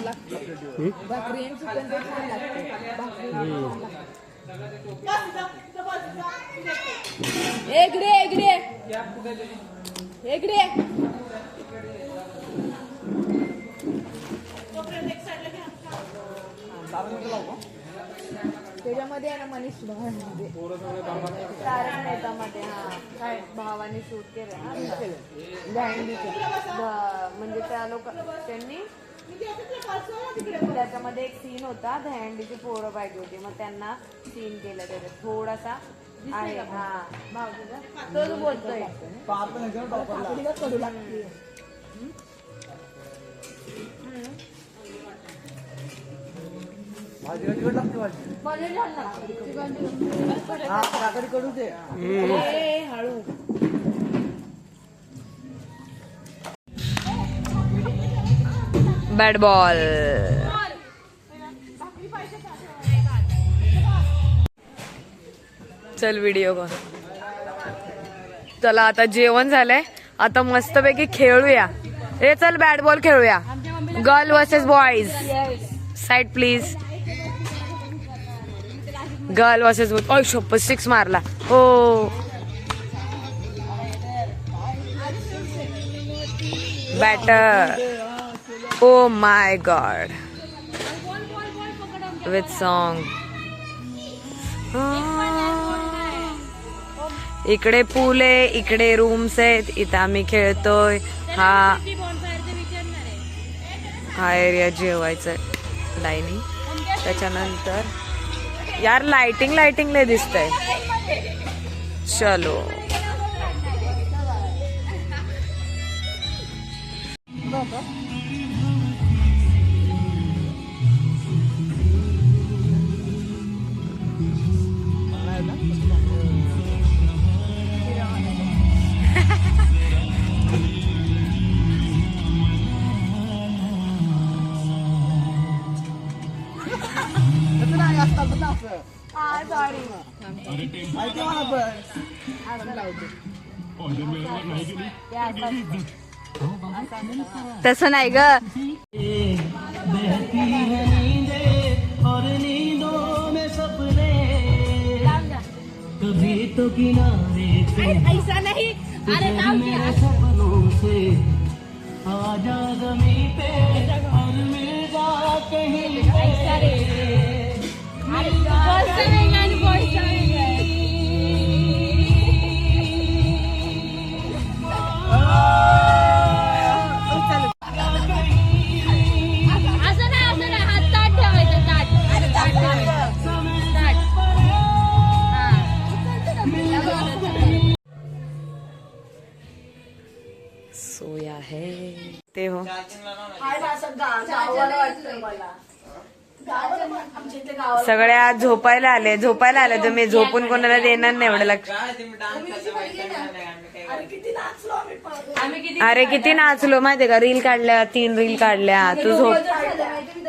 भाकरी आणि चिकन ते छान लागते. इकडे त्याच्यामध्ये आहे ना मनीष भावांमध्ये तारण याच्यामध्ये काय भावाने शूट केलं म्हणजे त्या लोक त्यांनी त्याच्यामध्ये एक सीन होता दहीहंडीची पोरं पाहिजे होती मग त्यांना सीन केलं त्याच्यात थोडासा आहे. हा भाऊजीचा तो बोलतोय हळू बॅट बॉल. चल व्हिडिओ बघ. चला आता जेवण झालंय आता मस्तपैकी खेळूया. हे चल बॅट बॉल खेळूया. Girl versus boys. Side please. Girl versus boy. शप्पथ 6 मारला. हो batter. Oh my god with song. इकडे पूल आहे इकडे रूम्स आहेत इथं आम्ही खेळतोय. हा एरिया जेवायचा डायनिंग. त्याच्यानंतर यार लाइटिंग लय दिसतंय. चलो तसं नाही ग. कभी तो किनारे ऐसा नहीं. अरे मेरे सपनों से आजा ज़मीं पे और मिल जा कहीं. ऐसा रे सोया है ते हो. सगळ्या झोपायला आले तर मी झोपून कोणाला देणार नाही एवढं लक्ष. अरे किती नाचलो माहितीये का. रील काढल्या 3 रील काढल्या. तू झोप.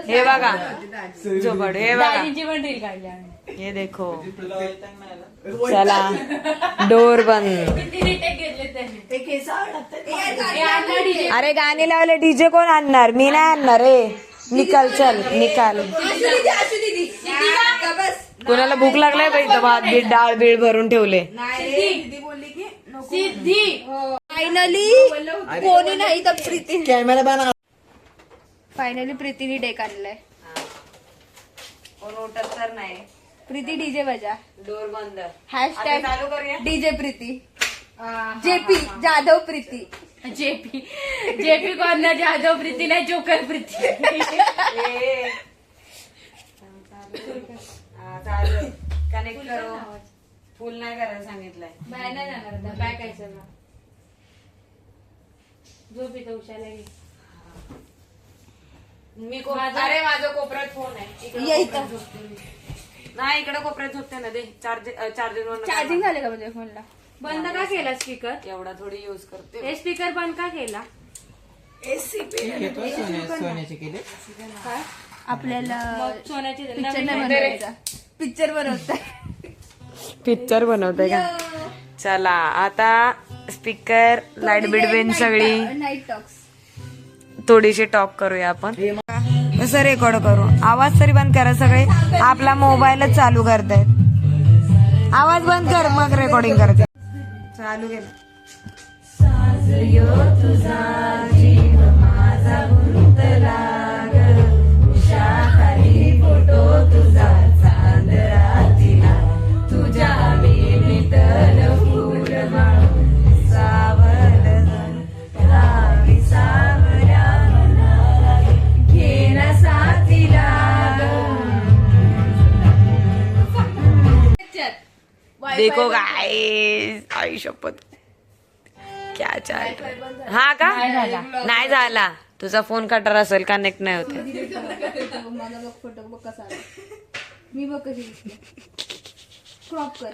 हे बघा झोपड. हे बघा हे देखो. चला डोर बंद. अरे गाणी लावले डीजे कोण आणणार. मी नाही आणणार रे. निकाल चल निकाल. कोणाला भूक लागलाय बाई तर भात बीट डाळ बीळ भरून ठेवले. फायनली कोणी नाही तर प्रीती. कॅमेरा बना. फायनली प्रीतीने डे काढलाय. कोण उठत तर नाही. प्रीती डीजे बजा. डोर बंद. # DJ Preeti. JP Jadhav Preeti. JP कोण ना जाधव प्रीती नाही जोकर प्रीती. कनेक्ट करो. फुल नाही करायला सांगितलंय. बाय नाही जाणार. बाय काय चला झोप इथं उशाला घे. मी अरे माझा कोपऱ्यात फोन आहे. नाही इकडे कोपऱ्यात झोपते ना. दे चार्जिंग झाले का म्हणजे फोनला. बंद का केला स्पीकर. एवढा थोडी युज करते. हे स्पीकर बंद का केला. आपल्याला सोन्याची पिक्चर बनवताय का. चला आता स्पीकर लाईट बिडबिन सगळी. नाईट टॉक्स थोडीशी टॉक करूया आपण. कसं रेकॉर्ड करू? आवाज तरी बंद करा सगळे. आपला मोबाईलच चालू करतायत. आवाज बंद कर मग रेकॉर्डिंग करते. चालू केलं. देखो गाइस, आई शपथ क्या चाल. हा का नाही झाला. तुझा फोन कटर असेल, कनेक्ट नाही होते. माझा बघ फोटो बघ कसा आला. मी बघ कशी क्रॉप कर.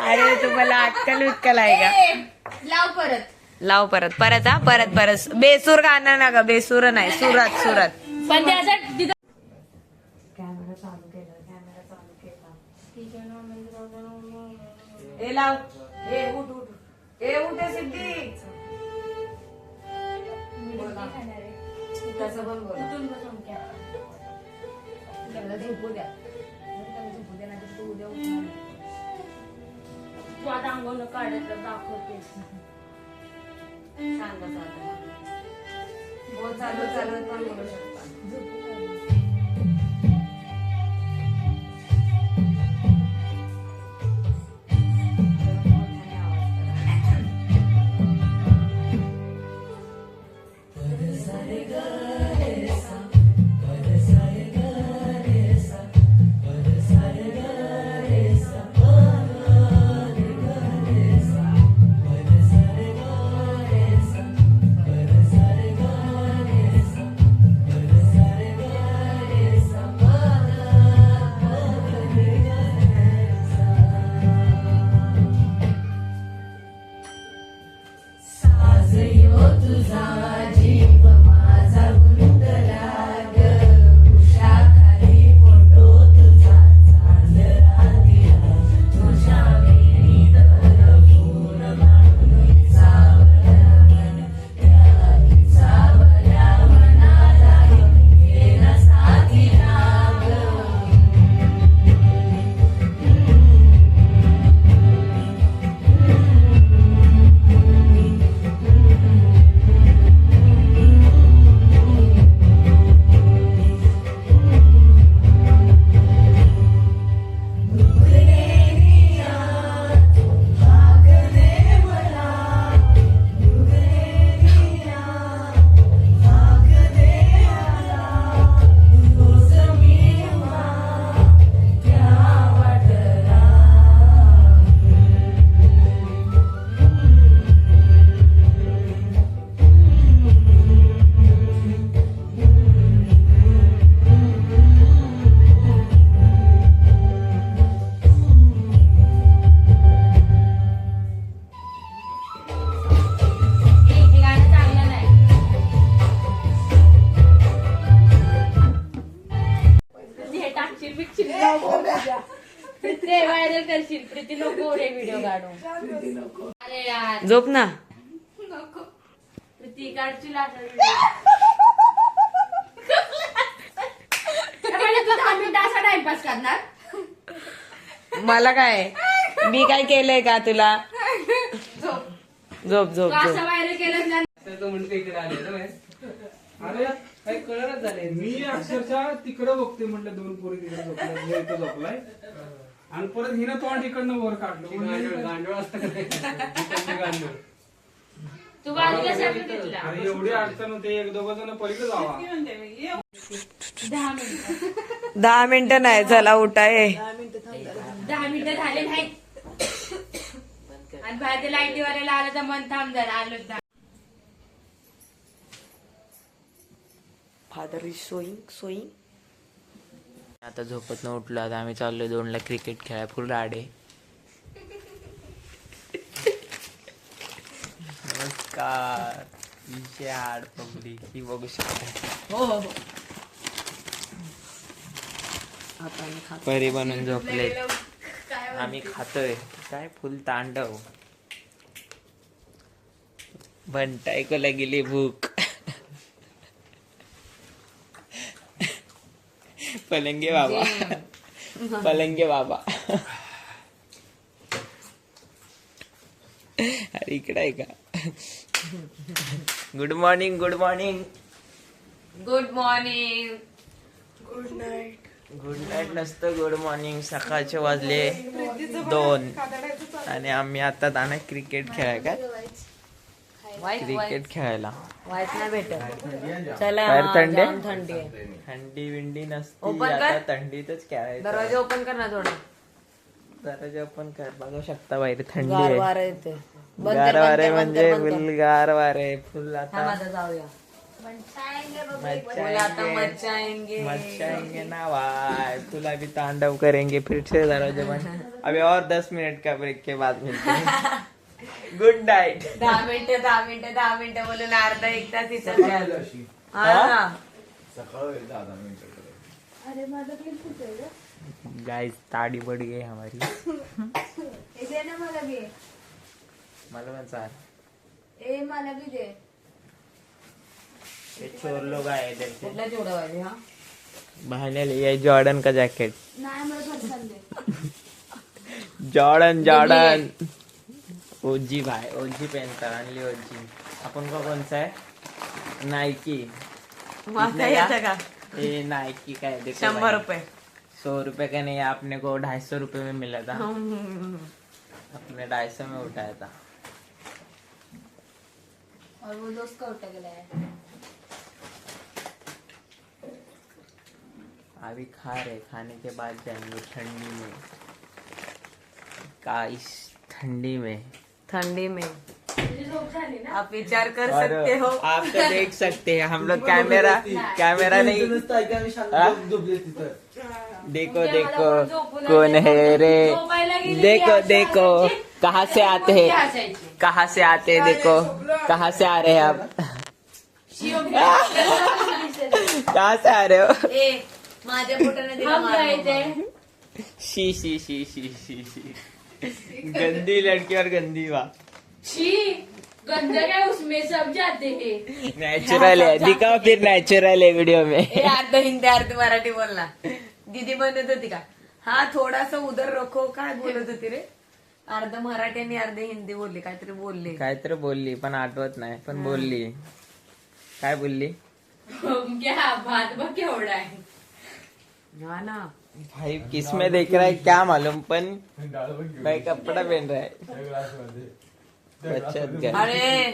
अरे तुम्हाला अक्कल उक्कल आहे का? लाव परत. लाव परत परत हा परत. बेसूर गाणं ना ग, बेसूर नाही, सुरात. पण त्यासाठी कॅमेरा चालू केला. ए लाव. ए उठ ए सिद्धी. कसं पण बोल. झोपू द्या. तू उद्या उठणार. तू आता अंगण काढायचं दाखवते. सांग बोल. चालू पण बोलू शकता. व्हायरल करशील. प्रीती नको रे व्हिडिओ काढू. अरे यार झोप ना. नको. प्रीती काढशील आता तू 10 मिनिटं असा टाइमपास करणार. मला काय, मी काय केलंय का तुला? झोप. असं व्हायरल केलं अरे काही कळणच झाले. मी अक्षरशः तिकडं बघते म्हटलं 2 पोरी तिकडे झोपलाय, इथं झोपलाय आणि परत हिनं तोंड इकडनं वर काढलं. गांडूळ असतं गांडूळ. तू बाजूला सारखं घेतला. अरे एवढी अडचण होते. 1-2 जण पलीकडे जावा. 10 मिनिटं नाही. चला उठा. 10 मिनिटं झाले नाही. आणि बाहेर ते लाईटीवाल्याला आलं तर मन थांब जरा. आलो फादर इज सोईंग. आता झोपत न उठलो. आता आम्ही चाललोय 2ला क्रिकेट खेळाय. फुल राडे. नमस्कार. विशाळ पब्लिक ही बघू शकता. हो परी बनून झोपले. आम्ही खातोय काय फुल तांडव. बंटाई को लगेली भूक. पलंगे बाबा. पलंगे बाबा. अरे इकडे आहे का? Good morning. Good morning. Good morning. Good night नसतं, गुड मॉर्निंग. सकाळचे वाजले 2 आणि आम्ही आता जाणार क्रिकेट खेळायला. क्रिकेट खेळायला वाईट नाही भेटत. चला बाहेर थंडी आहे? जाम थंडी आहे. थंडी विंडी नसती. Open आता कर. थंडीतच खेळायचं. दरवाजा ओपन कर ना थोडा. दरवाजा ओपन कर. बघू शकता बाहेर थंडी गार आहे. वारा येते. बंद गार कर, वारे बंद कर, म्हणजे बंद कर. फुल गार वारे फुल. हा आता माझा जाऊया. मच्छा बोला आता आएंगे. मच्छा आएंगे. मच्छा आएंगे ना भाई. फुल अभी तांडव करेंगे फिर से दरवाजे बंद. अभी और 10 मिनट का ब्रेक के बाद मिलते हैं. Good night. 10 मिनिटं बोलून अर्धा 1 तास इथं हा ना. गाइस ताड़ी बढ़ गई हमारी. मला पण चाल. मला बी दे. ये चोर लोग आए इधर से. कुठला जेवढा वाजे हा. बहाने लिए ये जॉर्डन का जैकेट. नाही मला फरसान दे. जॉर्डन. ओजी भाई ओजी पहनता आणली ओजी. अपन को कौन सा है? नाइकी. माझा येतं का? ये नाइकी का है देखो 100 भाई. रुपये. 100 रुपए का नहीं, आपने को 250 रुपए में मिला था. अपने 250 में उठाया था. और वो दोस्त का उठा गया है. अभी खा रहे, खाने के बाद जाएंगे ठंडी में. का इस ठंडी में. थंडी में आप विचार कर और सकते हो. आप तो देख सकते हैं हम लोग कैमरा नहीं. हाँ? देखो देखो कौन है रे. देखो देखो कहाँ से आते हैं. कहाँ से आते हैं देखो. कहाँ से आ रहे हैं आप. कहाँ से आ रहे हो. ए माझ्या पोटाने दिला मारून. शी शी शी शी शी शी. गंदी लड़की और गंदी बात. गंदा क्या उसमें सब जाते हैं. नेचुरल है. दिखाओ फिर नेचुरल है वीडियो में. ए अर्ध हिंदी अर्ध मराठी बोलला. दीदी म्हणत होती का हा थोडासा उधर रखो. काय बोलत होती रे. अर्ध मराठी आणि अर्ध हिंदी बोलली. काहीतरी बोलली. काहीतरी बोलली पण आठवत नाही. पण बोलली. काय बोलली. क्या भात बघ केवढा आहे. हा ना. भाई किस में देख रहा है क्या मालूम, पण भाई कपड़ा पहन रहा है. बचत घर. अरे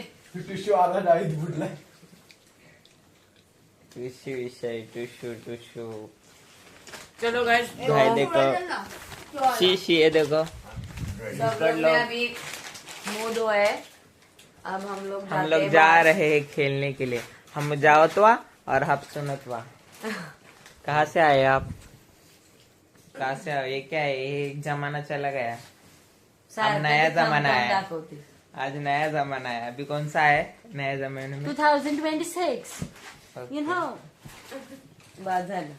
टुशू विषय टुशू टुशू. चलो गाइस भाई देखो शी शी ये देखो. सब लोग में अभी मूड हुआ है. अब हम लोग जा रहे हैं खेलने के लिए. हम जावतवा और आप सुनतवा. कहाँ से आए आप. कहाँ से आए. ये क्या है. ये एक जमाना चला गया. अब नया जमाना है. आज नया जमाना है. अभी कौन सा है नया जमाने में. 2026 you know. बाद झालं.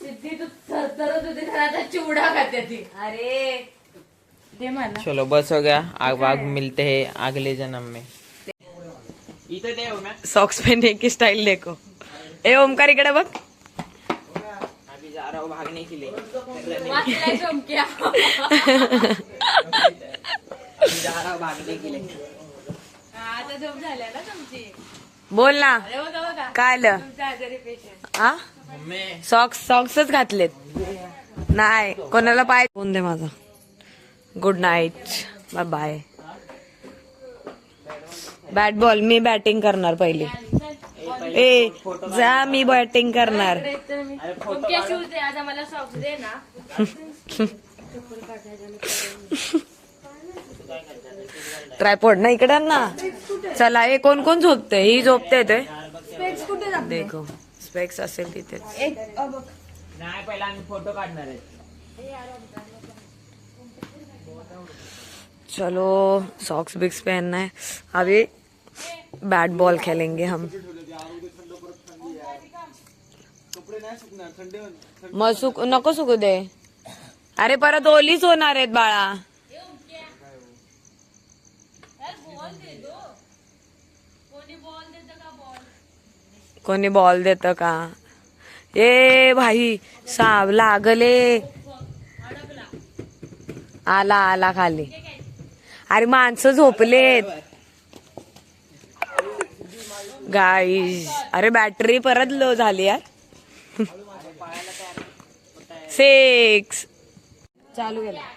सिद्धी तू थरथरत होती घरात चिवडा खाते ती. अरे दे मला. चलो बस हो गया. आग मिलते हैं अगले जन्म में. इथं दे ना. सॉक्स पहनने की स्टाइल देखो. ए ओमकार इकडे बघ. अभी जा रहा हूँ भागने के लिए. वाचलाय चमक्या. जा रहा हूँ भागने के लिए. आता झोप झाल्या ना तुमची. बोल ना. अरे बघा बघा काय आलं. तुमचा आजारी पेशंट. हा सॉक्सच घातलेत. नाही कोणाला पाय फोन दे माझा. Good night. Bye bye. Bat ball मी बॅटिंग करणार पहिली. ए जा मी बॅटिंग करणार. तुमच्या शूज दे आज आम्हाला सॉक्स दे ना. ट्रायपॉड ना इकडे आण ना. चला हे कोण कोण झोपते. ही झोपते ते देखो. स्पेक्स असेल तिथेच. नाही पहिला आम्ही फोटो काढणार आहे. चलो सॉक्स बिक्स पहनना है. अभी बैट बॉल खेलेंगे हम. मग नको सुकू दे. अरे परत ओलीच होणार आहेत बाळा. कोणी बॉल देत का? ए भाई साव लागले. आला आला खाली. अरे माणसं झोपलेत गाईज. अरे बॅटरी परत लो झाली यार. 6 चालू केला.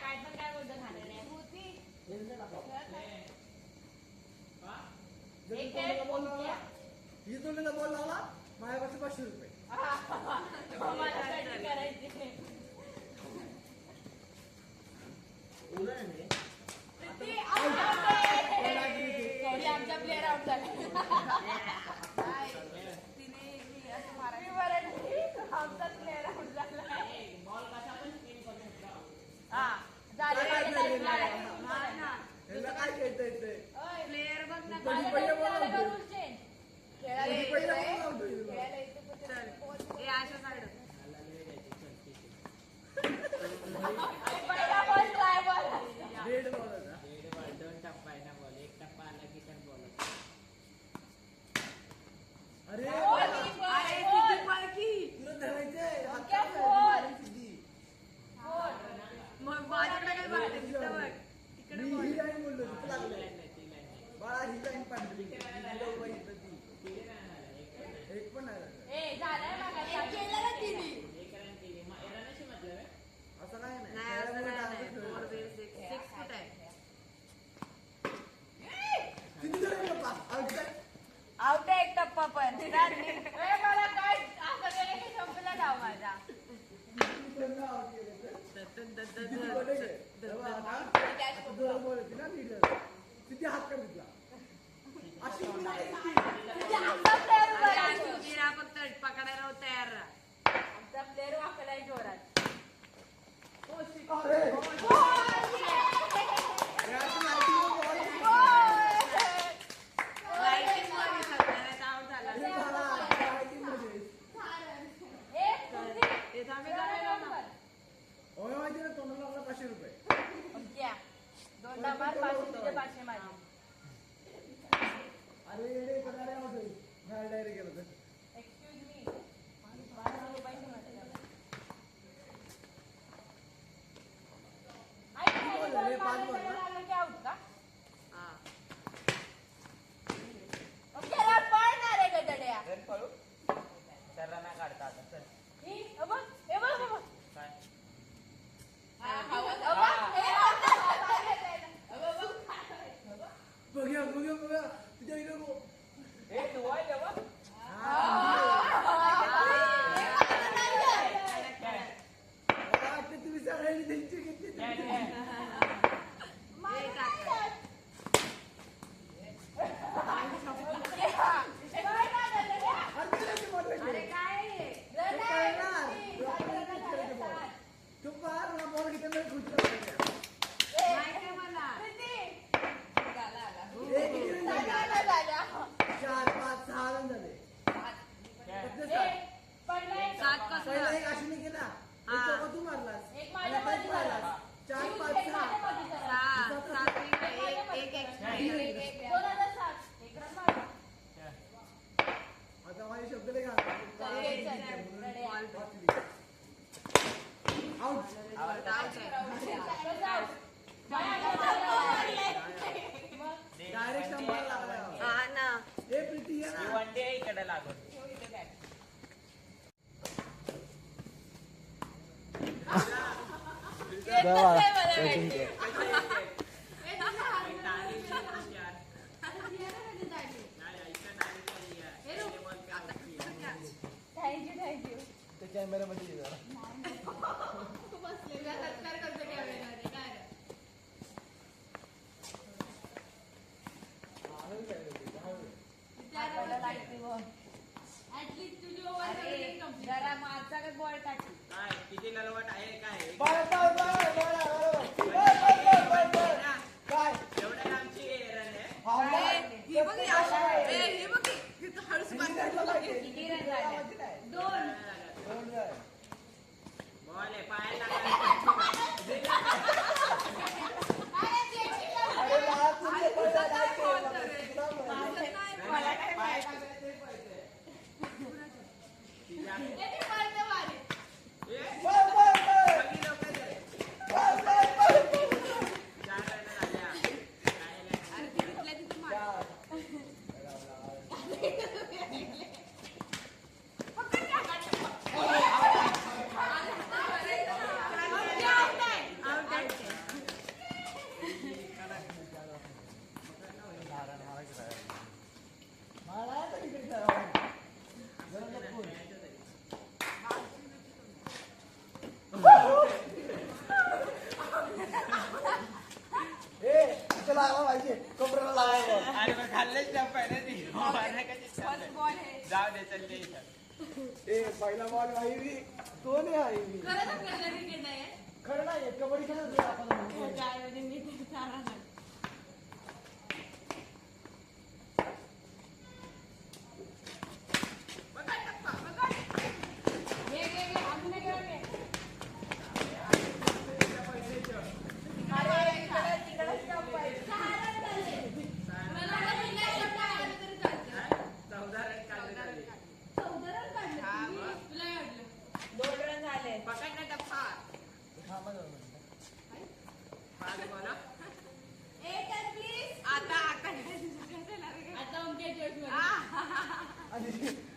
आउट आहे एक टप्पा पण. मला काय संपला डाव माझा. फक्त पकडायला तयार राहा. आमचा प्लेअर वाकलाय जोरात. जाऊ दे चल दे पहिला बॉल वाहिली कोण आहे वाहिली खरं नाही कबड्डी खेळत आपण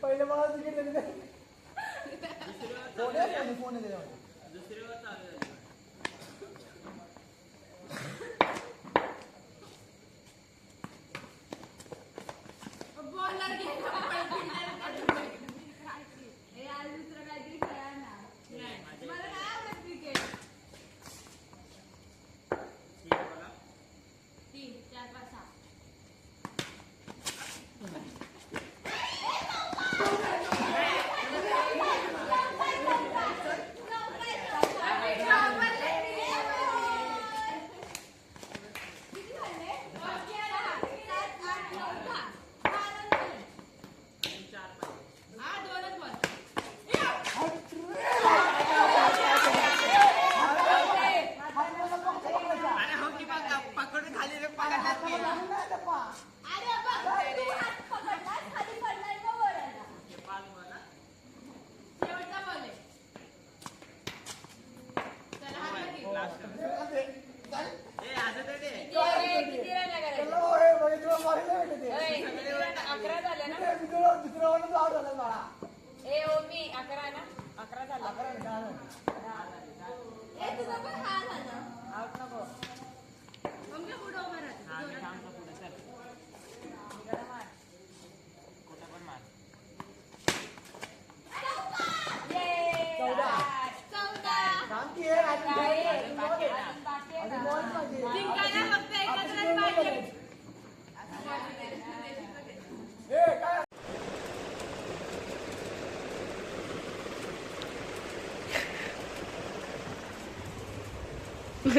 पहिले मला तिकीट फोन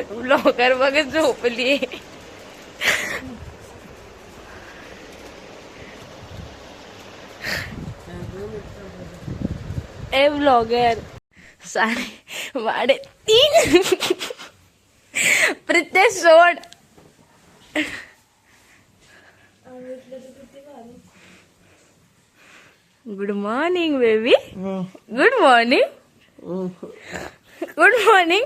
ब्लॉगर बघत झोपली. ए ब्लॉगर 3:30 प्रत्येक सोड. Good morning baby. Good morning. Good morning.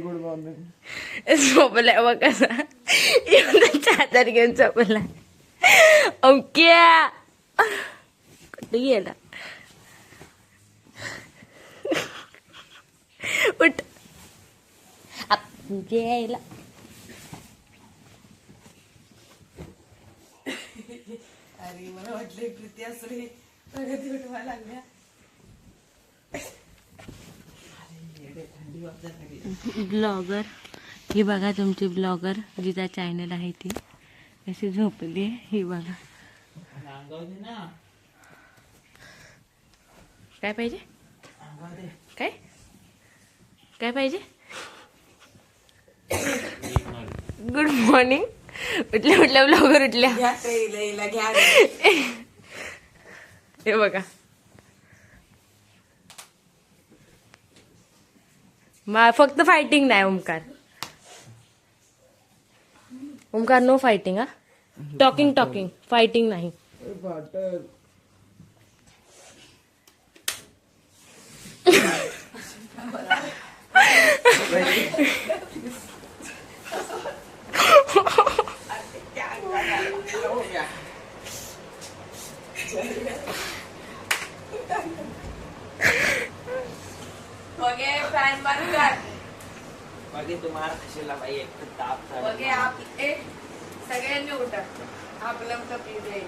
Good morning. झोपलाय बघ कसा एवढा चादर घेऊन झोपला. ओक्या कुठे गेला. उठ यायला. अरे मला वाटलं प्रीती असली प्रगती उठवा लागल्या. ब्लॉगर ही बघा तुमची ब्लॉगर जिचा चॅनल आहे ती कशी झोपली. ही बघा काय पाहिजे. काय काय पाहिजे. Good morning. उठल्या उठल्या ब्लॉगर उठल्या. घ्या हे बघा फक्त फायटिंग नाही. Omkar Omkar no fighting. हा टॉकिंग टॉकिंग फायटिंग नाही. फॅन बंद कर. बाकी तुम्हाला कशाला बाई एक तर ताप झाला. सगळ्यांनी उठा. आपलं प्लीज येईल.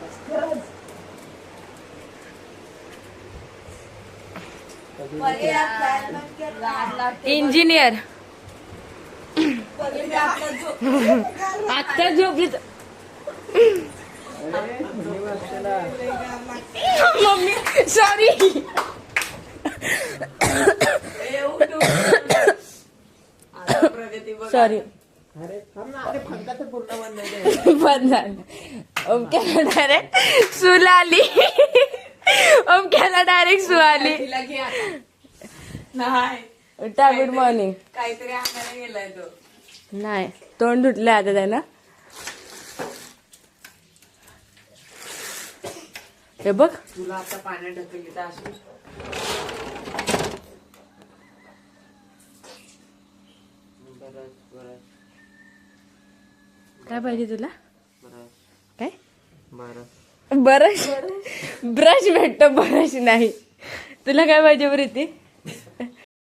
इंजिनियर आता झोपली. Mummy sorry. सॉरी बंद झालं. ओमक्याला डायरेक्ट सूल आली. ओमक्याला डायरेक्ट सू आली. उठा गुड मॉर्निंग. काहीतरी आणायला गेलाय तो. नाही तोंड धुतलं आता त्याला. हे बघ तुला आता पाण्यात ढकलली तर असू. काय पाहिजे तुला. काय बरं ब्रश. ब्रश भेटतो ब्रश नाही. तुला काय पाहिजे प्रीती.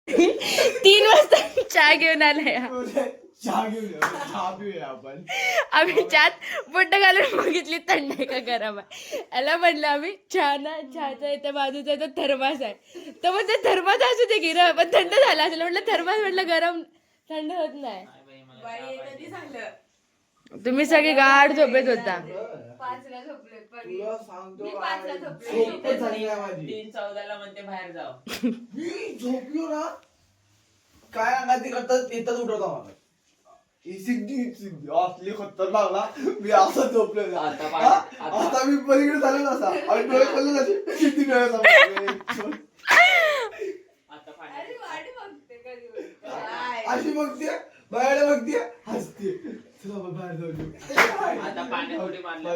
3 वाजता चहा घेऊन आलाय. आम्ही चहात बोट घालून बघितली थंड आहे का गरम आहे. याला म्हणलं आम्ही चहा ना चहाचा इथे बाजूचा तो थर्मास आहे. तर मग ते थर्मास असू दे की र पण थंड झाला असेल म्हटलं. थर्मास म्हटलं गरम थंड होत नाही. तुम्ही सगळे गाढ झोपेत होता. 5ला झोपले पण तुला सांगतो मी 5ला झोपले. झोपच झाली नाही माझी. 3:14 म्हणते बाहेर जाऊ. मी झोपलो ना काय अंगाती करतात येतात उठवता मला. ही सिद्धी असली खतरनाक ना. मी असं झोपलो ना. आता मी पलीकडे झालो ना असा आणि डोळे खोलले असे किती डोळे समजले. अरे वाट बघते कधी बघते. अशी बघते बाहेर बघते हसते. चला बाबा बाहेर जाऊ. आता पाण्यात उडी मारली.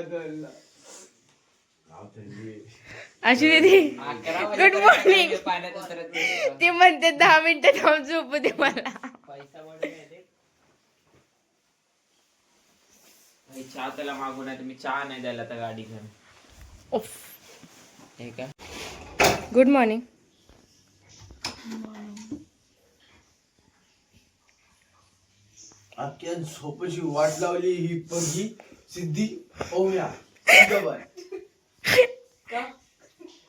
अशी दीदी 11 गुड मॉर्निंग. पाण्यात उतरत नाही. ती म्हणते 10 मिनिटं थांब झोपू दे मला. पैसा वडून येते. चहा त्याला मागून आहे तुम्ही चहा नाही द्यायला तर गाडी घेऊन. हे काय गुड मॉर्निंग. अख्ख्या झोपेची वाट लावली ही पगी सिद्धी ओम्या.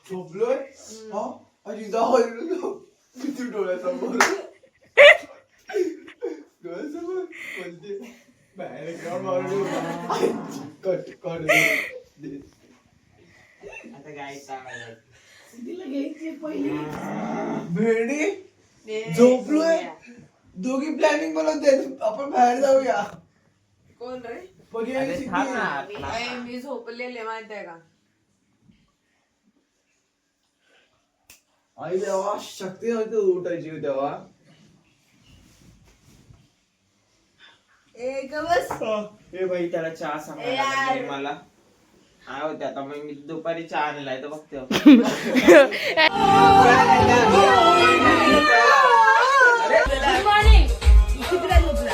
झोपलोय आणि 10 वाजले किती डोळ्यासमोर डोळ्यासमोर बोलते बाहेर ग्राउंड मारून कट कट आता गायचा भेंडी झोपलोय. दोघी प्लॅनिंग बनवते आपण बाहेर जाऊया. कोण रे. पगी आणि सिद्धी. मी झोपलेले माहितीये का. आई तेव्हा शक्ती नव्हती उठायची तेव्हा. हे बाई त्याला चहा सांगायला मला काय होते. आता मग मी दुपारी चहा आणलाय तर बघते. Good morning. कितीला झोपला.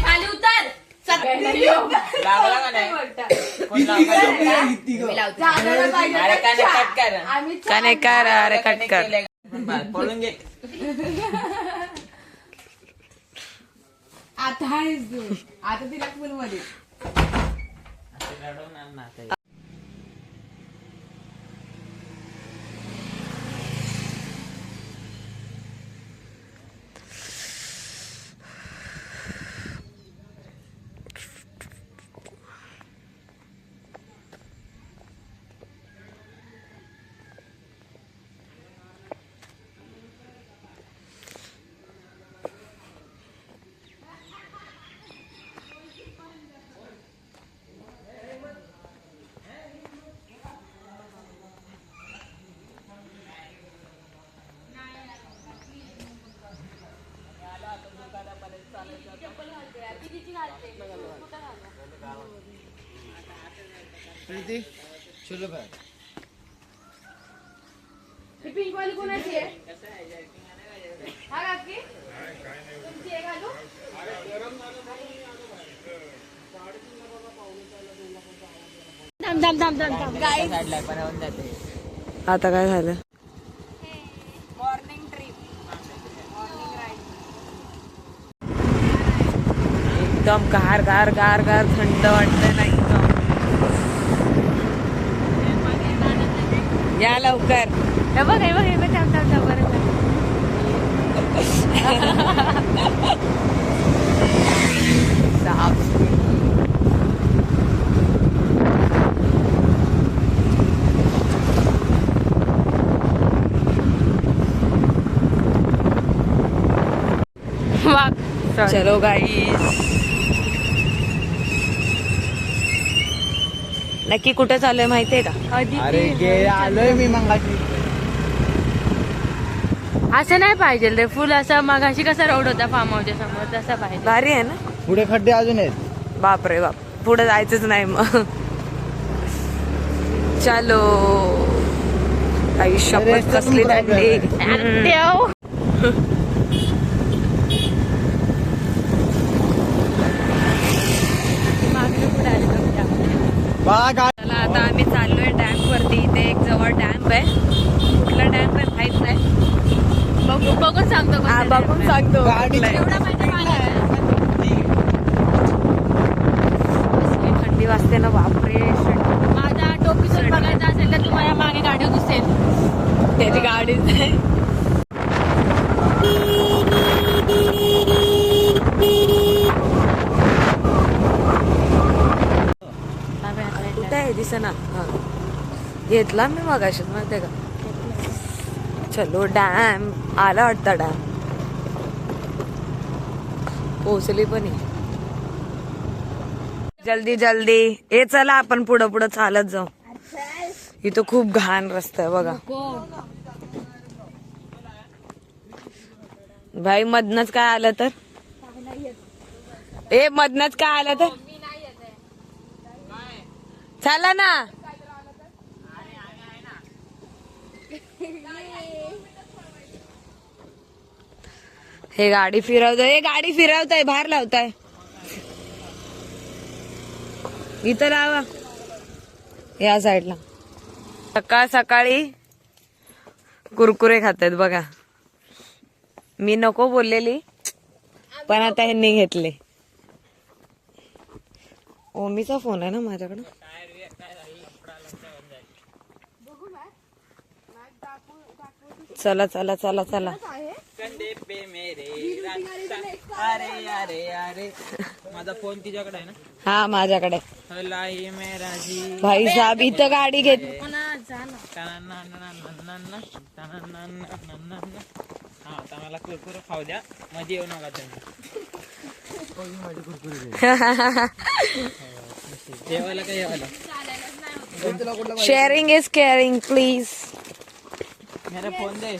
खाली उतर. लागला का नाही. कोण लावलं? अरे काय नाही कट कर. आम्ही का नाही कर. अरे कट कर. पळून गे. आता आहेस तू. आता तिला फुल मध्ये. रडवणार ना आता. प्रीती चलो बाहेर. ही पिंक वाली कोणाची आहे. हा काकी तुमची आहे घालू. साईडला पण राहून जाते. आता काय झालं. Morning trip. एकदम गार गार गार गार थंड वाटतंय ना एकदम. या लवकर. हे बघ हे बघ हे बघ. थांब थांब थांब. बरं चलो गाईस, नक्की कुठे चालूय माहितीये का? अरे आलोय मी मंगाशी. असं नाही पाहिजे रे, फुल असं मगाशी कसा रोड होता फार्म हाऊसच्या समोर तसा पाहिजे. भारी आहे ना. पुढे खड्डे अजून आहेत. बापरे बाप, पुढे जायचंच नाही मग. चलो काही शपथ कसली दांडी. चला आता आम्ही चाललोय डॅम वरती. इथे एक जवळ डॅम आहे. कुठला डॅम आहे माहित नाही, बघून सांगतो. बघून सांगतो. थंडी वाजते ना बापरे. माझ्या टोपीवर बघायचं असेल तर तुम्हाला मागे गाडी दिसेल, त्याची गाडीच नाही. कुठे आहे दिसेना. घेतला मी मगाशी माहितीये का. चलो डॅम आला वाटतं. डॅम पोचली पण आहे. जल्दी जल्दी हे चला आपण पुढं पुढं चालत जाऊ. इथं खूप घाण रस्ता आहे बघा. भाई मधनच काय आलं तर, ए मधनच काय आलं तर चला ना. हे गाडी फिरवतोय, हे गाडी फिरवताय, बाहेर लावताय. इथं लावा या साईडला. सकाळ सकाळी कुरकुरे खातायत बघा. मी नको बोललेली पण आता ह्यांनी घेतले. ओमीचा फोन आहे ना माझ्याकडं. चला चला चला चला. अरे अरे अरे माझा फोन तिच्याकडे आहे ना. हा माझ्याकडे. भाई साहेब इथं गाडी घेत. आता मला कुरकुरे खाऊ द्या, मध्ये येऊ नका तुम्ही. जेवायला काय जेवायला. Sharing is caring please. मेरा फोन दे.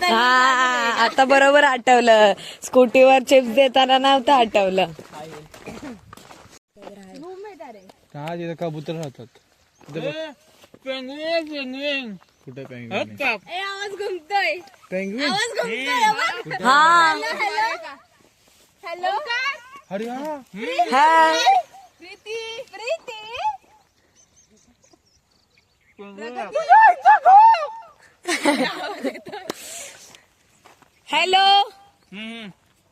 हा आता बरोबर आठवलं. स्कूटीवर चिप्स देताना नव्हतं आठवलं. हा तिथे कबूतर राहतात. पेंग्विन पेंग्विन कुठे पेंग्विन? आवाज घुमतोय. पेंग्विन? हा हॅलो अरे हा हा Preeti. Preeti hello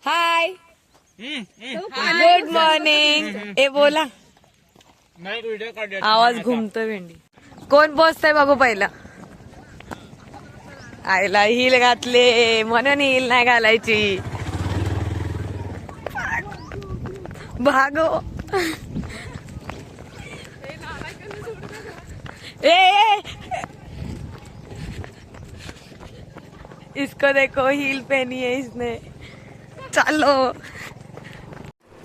hi good morning. ए बोला. आवाज घुमतोय भेंडी. कोण पोचतंय बघू पहिला. आईला हिल घातले म्हणून हिल नाही घालायची. भागो. ए इसको देखो हील पहनी है इसने. चालो.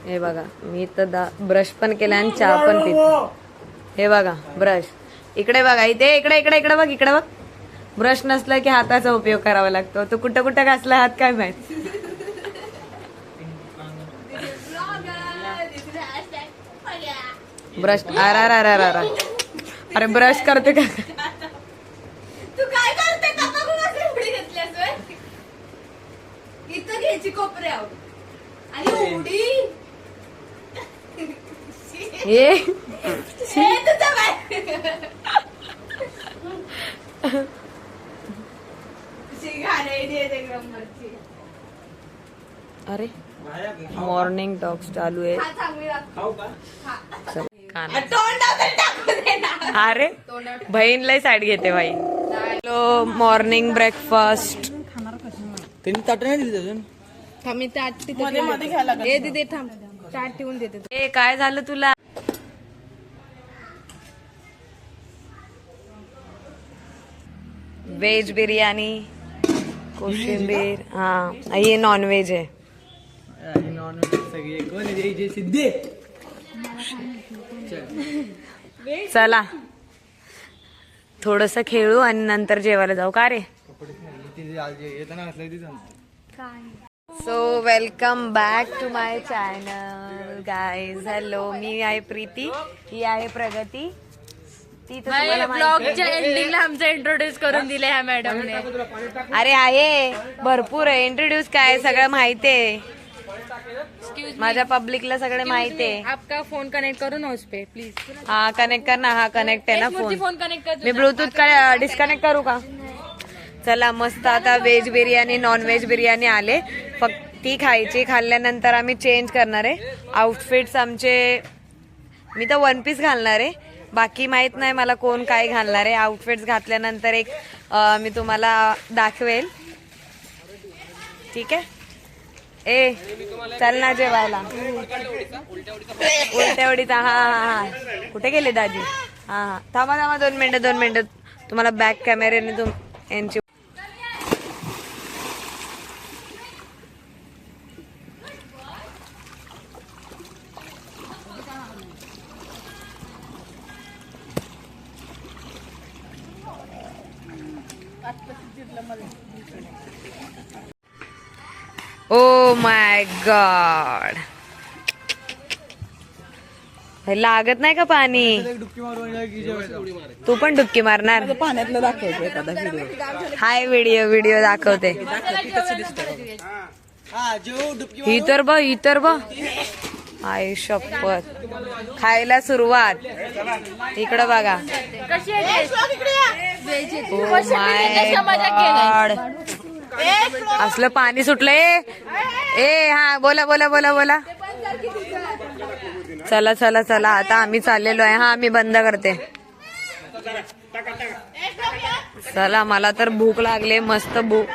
हे बघा मी तर ब्रश पण केला आणि चहा पण पिते. हे बघा ब्रश इकडे बघा. इथे इकडे इकडे इकडे बघ. इकडे बघ. ब्रश नसला की हाताचा उपयोग करावा लागतो. तो कुठं कुठं घासला हात काय माहित. ब्रश अरे ब्रश करते का. तू काय करते का बघू. उडी घेतल्यास होय. इथं घ्यायची कोपऱ्यावर आणि उडी. हे तुझं बाय. अरे मॉर्निंग टॉक्स चालू आहे. अरे बहीण लय साईड घेते भाई. Hello morning breakfast. त्यांनी ताट नाही दिली अजून. ए काय झालं तुला. व्हेज बिर्याणी कोशिंबीर. हा हे नॉन व्हेज आहे. नॉन सगळे कोण जे सिद्धे चला थोडस खेळू आणि नंतर जेवायला जाऊ का रे. येताना असलं ती so welcome back to my channel guys. Hello, मी आहे प्रीती, ही आहे प्रगती. ती तर तुम्हाला माहिती ब्लॉगच्या एंडिंगला आमचं इंट्रोड्यूस करून दिले ह्या मॅडमने. आहे. अरे आहे भरपूर आहे, इंट्रोड्यूस काय सगळं माहिती आहे माझ्या पब्लिकला, सगळं माहिती आहे. आपका फोन कनेक्ट करू ना उसपे प्लीज. हा कनेक्ट कर ना, हा कनेक्ट आहे ना फोन. फोन कनेक्ट कर. मी ब्लूटूथ काय डिस्कनेक्ट करू का. चला मस्त आता veg biryani non veg biryani आले, फक्त ती खायची. खाल्ल्यानंतर आम्ही चेंज करणार आहे आउटफिट्स आमचे. मी तर वन पीस घालणार आहे, बाकी माहित नाही मला कोण काय घालणार आहे. आउटफिट्स घातल्यानंतर एक मी तुम्हाला दाखवेल, ठीक आहे. ए चल ना जेवायला. उलट्या उडीचा हा हा हा कुठे गेले दादी. हा हा थांबा 2 मिनिटं तुम्हाला बॅक कॅमेऱ्याने यांची. ओ माय गॉड, लागत नाही का पाणी. तू पण डुबकी मारणार. पाण्यातलं दाखवतो एखादा व्हिडिओ. हाय व्हिडिओ दाखवते. ही तर बघ आई शपथ. खायला सुरुवात. इकडं बघा. ओ माय गॉड, असलं पाणी सुटलंय. ए हा बोला. चला आता आम्ही चाललेलो आहे. हा मी बंद करते. चला मला तर भूक लागले, मस्त भूक.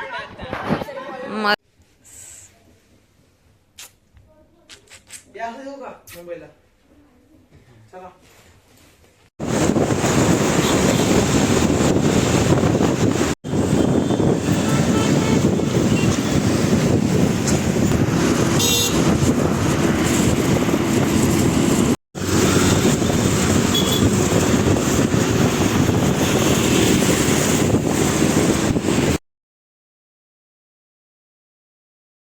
मुंबईला चला.